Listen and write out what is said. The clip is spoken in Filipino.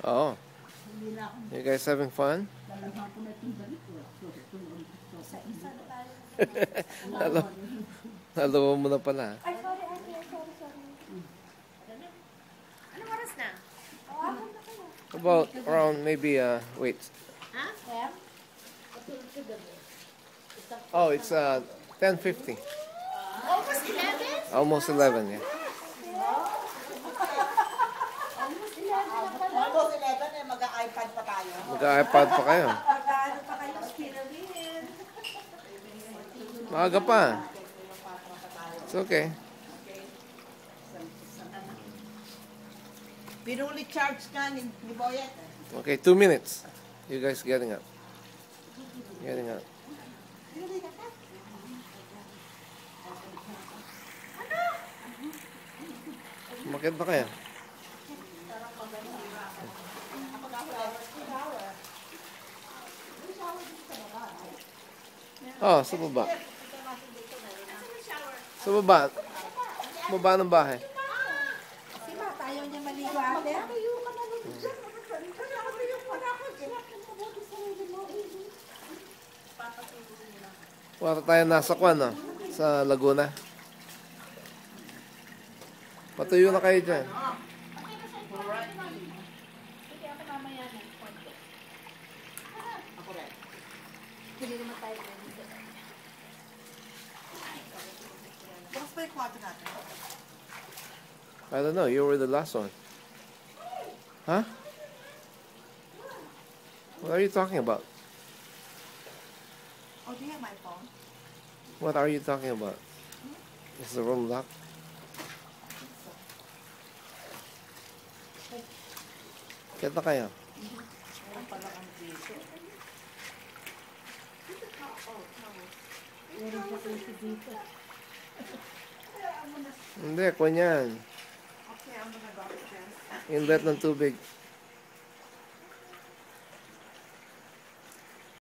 Oh. You guys having fun? Nalawa mo na pala. Ay, sorry, ate. Sorry. Anong oras na? About around maybe wait. Ha? Oh, it's 10:50. Almost 11? Almost 11, yeah. Almost 11 eh, mag-iPad pa tayo. Mag-iPad pa kayo. Mag-ano pa kayo, Spinalin. Maaga pa. It's okay. Pinuli charge ka ni Boyet. Okay, 2 minutes. You guys getting up. Getting up. Umakit na kaya? Oh, sa baba. Sa baba. Baba ng bahay. Si Ma, tayo niya maligo ate. Wala tayo nasa kwan, no? Sa Laguna. Patuyo na kayo dyan. Bukas pa yung kwarto natin. I don't know, you were the last one. Huh? What are you talking about? Oh, do you have my phone? What are you talking about? Is the room locked? Kaya na kayo. Hindi, kwan yan. Okay, I'm gonna go upstairs. Inlet ng tubig.